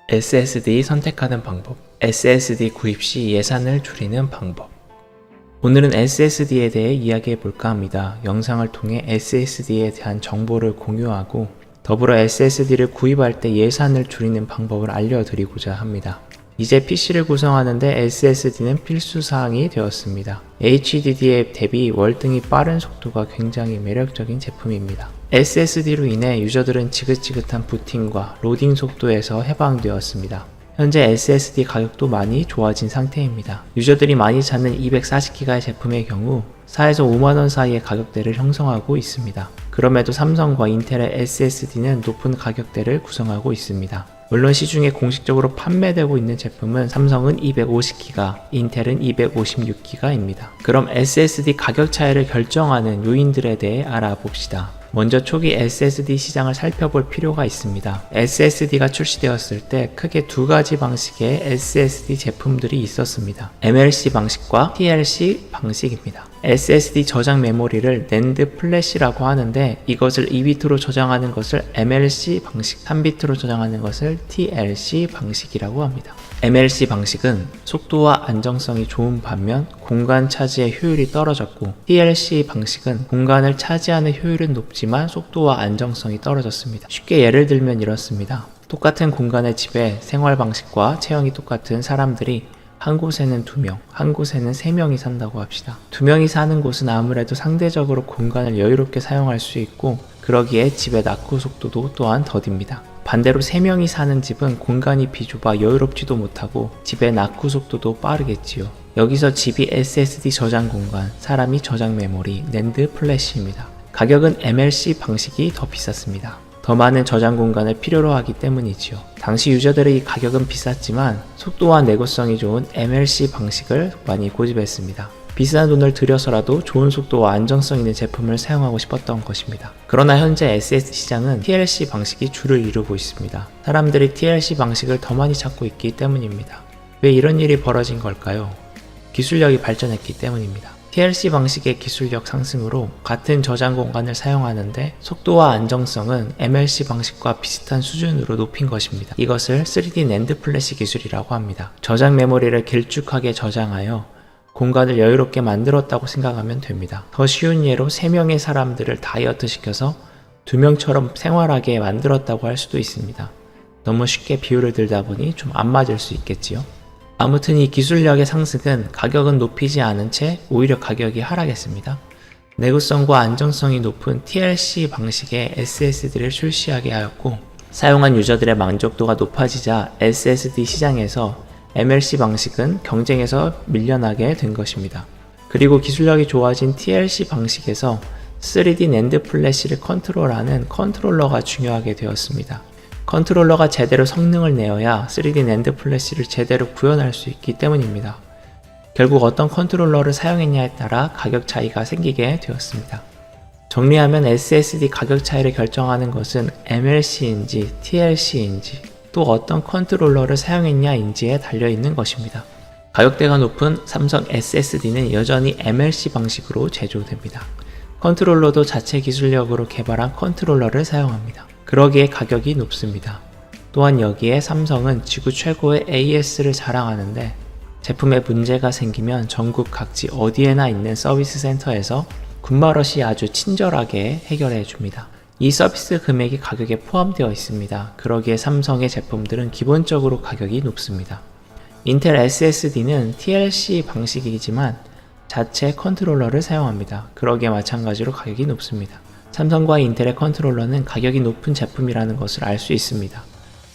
SSD 선택하는 방법, SSD 구입 시 예산을 줄이는 방법. 오늘은 SSD에 대해 이야기해 볼까 합니다. 영상을 통해 SSD에 대한 정보를 공유하고 더불어 SSD를 구입할 때 예산을 줄이는 방법을 알려드리고자 합니다. 이제 PC를 구성하는데 SSD는 필수사항이 되었습니다. HDD에 대비 월등히 빠른 속도가 굉장히 매력적인 제품입니다. SSD로 인해 유저들은 지긋지긋한 부팅과 로딩 속도에서 해방되었습니다. 현재 SSD 가격도 많이 좋아진 상태입니다. 유저들이 많이 찾는 240기가의 제품의 경우 4에서 5만원 사이의 가격대를 형성하고 있습니다. 그럼에도 삼성과 인텔의 SSD는 높은 가격대를 구성하고 있습니다. 물론 시중에 공식적으로 판매되고 있는 제품은 삼성은 250기가, 인텔은 256기가입니다. 그럼 SSD 가격 차이를 결정하는 요인들에 대해 알아봅시다. 먼저 초기 SSD 시장을 살펴볼 필요가 있습니다. SSD가 출시되었을 때 크게 두 가지 방식의 SSD 제품들이 있었습니다. MLC 방식과 TLC 방식입니다. SSD 저장 메모리를 NAND 플래시라고 하는데 이것을 2비트로 저장하는 것을 MLC 방식, 3비트로 저장하는 것을 TLC 방식이라고 합니다. MLC 방식은 속도와 안정성이 좋은 반면 공간 차지의 효율이 떨어졌고, TLC 방식은 공간을 차지하는 효율은 높지만 속도와 안정성이 떨어졌습니다. 쉽게 예를 들면 이렇습니다. 똑같은 공간의 집에 생활 방식과 체형이 똑같은 사람들이 한 곳에는 2명, 한 곳에는 3명이 산다고 합시다. 2명이 사는 곳은 아무래도 상대적으로 공간을 여유롭게 사용할 수 있고, 그러기에 집의 낙후 속도도 또한 더딥니다. 반대로 3명이 사는 집은 공간이 비좁아 여유롭지도 못하고 집의 낙후 속도도 빠르겠지요. 여기서 집이 SSD 저장 공간, 사람이 저장 메모리, NAND 플래시입니다. 가격은 MLC 방식이 더 비쌌습니다. 더 많은 저장 공간을 필요로 하기 때문이지요. 당시 유저들의 가격은 비쌌지만 속도와 내구성이 좋은 MLC 방식을 많이 고집했습니다. 비싼 돈을 들여서라도 좋은 속도와 안정성 있는 제품을 사용하고 싶었던 것입니다. 그러나 현재 SSD 시장은 TLC 방식이 주를 이루고 있습니다. 사람들이 TLC 방식을 더 많이 찾고 있기 때문입니다. 왜 이런 일이 벌어진 걸까요? 기술력이 발전했기 때문입니다. TLC 방식의 기술력 상승으로 같은 저장 공간을 사용하는데 속도와 안정성은 MLC 방식과 비슷한 수준으로 높인 것입니다. 이것을 3D NAND 플래시 기술이라고 합니다. 저장 메모리를 길쭉하게 저장하여 공간을 여유롭게 만들었다고 생각하면 됩니다. 더 쉬운 예로 3명의 사람들을 다이어트 시켜서 2명처럼 생활하게 만들었다고 할 수도 있습니다. 너무 쉽게 비유를 들다 보니 좀 안 맞을 수 있겠지요. 아무튼 이 기술력의 상승은 가격은 높이지 않은 채 오히려 가격이 하락했습니다. 내구성과 안정성이 높은 TLC 방식의 SSD를 출시하게 하였고, 사용한 유저들의 만족도가 높아지자 SSD 시장에서 MLC 방식은 경쟁에서 밀려나게 된 것입니다. 그리고 기술력이 좋아진 TLC 방식에서 3D NAND 플래시를 컨트롤하는 컨트롤러가 중요하게 되었습니다. 컨트롤러가 제대로 성능을 내어야 3D NAND 플래시를 제대로 구현할 수 있기 때문입니다. 결국 어떤 컨트롤러를 사용했냐에 따라 가격 차이가 생기게 되었습니다. 정리하면 SSD 가격 차이를 결정하는 것은 MLC인지 TLC인지 또 어떤 컨트롤러를 사용했냐인지에 달려있는 것입니다. 가격대가 높은 삼성 SSD는 여전히 MLC 방식으로 제조됩니다. 컨트롤러도 자체 기술력으로 개발한 컨트롤러를 사용합니다. 그러기에 가격이 높습니다. 또한 여기에 삼성은 지구 최고의 AS를 자랑하는데 제품에 문제가 생기면 전국 각지 어디에나 있는 서비스 센터에서 군말없이 아주 친절하게 해결해 줍니다. 이 서비스 금액이 가격에 포함되어 있습니다. 그러기에 삼성의 제품들은 기본적으로 가격이 높습니다. 인텔 SSD는 TLC 방식이지만 자체 컨트롤러를 사용합니다. 그러기에 마찬가지로 가격이 높습니다. 삼성과 인텔의 컨트롤러는 가격이 높은 제품이라는 것을 알 수 있습니다.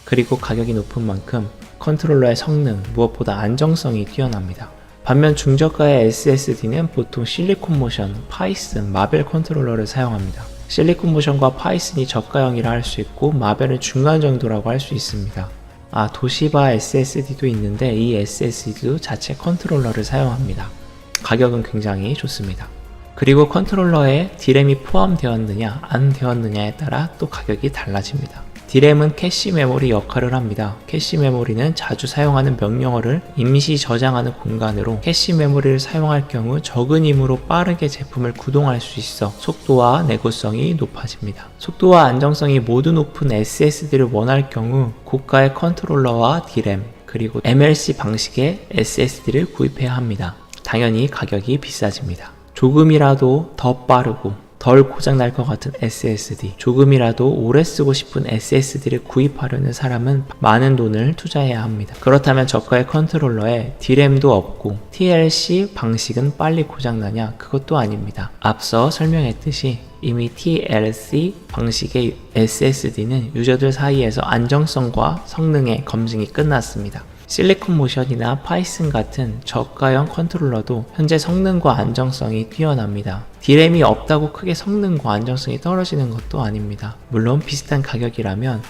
그리고 가격이 높은 만큼 컨트롤러의 성능, 무엇보다 안정성이 뛰어납니다. 반면 중저가의 SSD는 보통 실리콘 모션, 파이슨, 마벨 컨트롤러를 사용합니다. 실리콘 모션과 파이슨이 저가형이라 할 수 있고 마벨은 중간 정도라고 할 수 있습니다. 도시바 SSD도 있는데 이 SSD도 자체 컨트롤러를 사용합니다. 가격은 굉장히 좋습니다. 그리고 컨트롤러에 D램이 포함되었느냐 안 되었느냐에 따라 또 가격이 달라집니다. D램은 캐시 메모리 역할을 합니다. 캐시 메모리는 자주 사용하는 명령어를 임시 저장하는 공간으로 캐시 메모리를 사용할 경우 적은 힘으로 빠르게 제품을 구동할 수 있어 속도와 내구성이 높아집니다. 속도와 안정성이 모두 높은 SSD를 원할 경우 고가의 컨트롤러와 D램 그리고 MLC 방식의 SSD를 구입해야 합니다. 당연히 가격이 비싸집니다. 조금이라도 더 빠르고 덜 고장날 것 같은 SSD, 조금이라도 오래 쓰고 싶은 SSD를 구입하려는 사람은 많은 돈을 투자해야 합니다. 그렇다면 저가의 컨트롤러에 D램도 없고 TLC 방식은 빨리 고장나냐? 그것도 아닙니다. 앞서 설명했듯이 이미 TLC 방식의 SSD는 유저들 사이에서 안정성과 성능의 검증이 끝났습니다. 실리콘 모션이나 파이슨 같은 저가형 컨트롤러도 현재 성능과 안정성이 뛰어납니다. D램이 없다고 크게 성능과 안정성이 떨어지는 것도 아닙니다. 물론 비슷한 가격이라면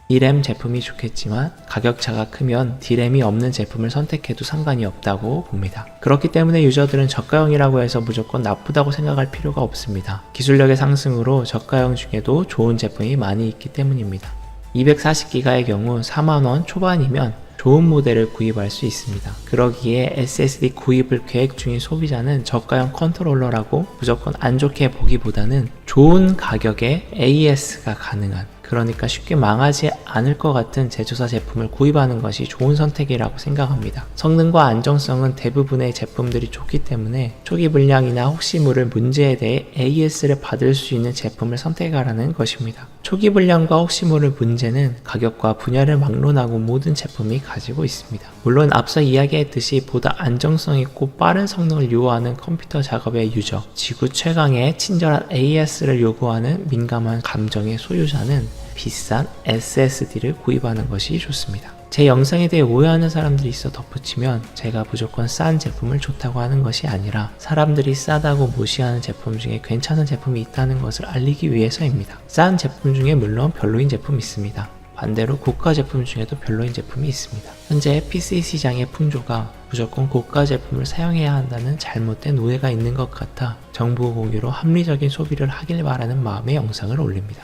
D램 제품이 좋겠지만 가격차가 크면 D램이 없는 제품을 선택해도 상관이 없다고 봅니다. 그렇기 때문에 유저들은 저가형이라고 해서 무조건 나쁘다고 생각할 필요가 없습니다. 기술력의 상승으로 저가형 중에도 좋은 제품이 많이 있기 때문입니다. 240기가의 경우 4만원 초반이면 좋은 모델을 구입할 수 있습니다. 그러기에 SSD 구입을 계획 중인 소비자는 저가형 컨트롤러라고 무조건 안 좋게 보기보다는 좋은 가격에 AS가 가능한, 그러니까 쉽게 망하지 않을 것 같은 제조사 제품을 구입하는 것이 좋은 선택이라고 생각합니다. 성능과 안정성은 대부분의 제품들이 좋기 때문에 초기 불량이나 혹시 모를 문제에 대해 AS를 받을 수 있는 제품을 선택하라는 것입니다. 초기 불량과 혹시 모를 문제는 가격과 분야를 막론하고 모든 제품이 가지고 있습니다. 물론 앞서 이야기했듯이 보다 안정성 있고 빠른 성능을 요구하는 컴퓨터 작업의 유저, 지구 최강의 친절한 AS를 요구하는 민감한 감정의 소유자는 비싼 SSD를 구입하는 것이 좋습니다. 제 영상에 대해 오해하는 사람들이 있어 덧붙이면 제가 무조건 싼 제품을 좋다고 하는 것이 아니라 사람들이 싸다고 무시하는 제품 중에 괜찮은 제품이 있다는 것을 알리기 위해서입니다. 싼 제품 중에 물론 별로인 제품이 있습니다. 반대로 고가 제품 중에도 별로인 제품이 있습니다. 현재 PC 시장의 풍조가 무조건 고가 제품을 사용해야 한다는 잘못된 오해가 있는 것 같아 정보 공유로 합리적인 소비를 하길 바라는 마음의 영상을 올립니다.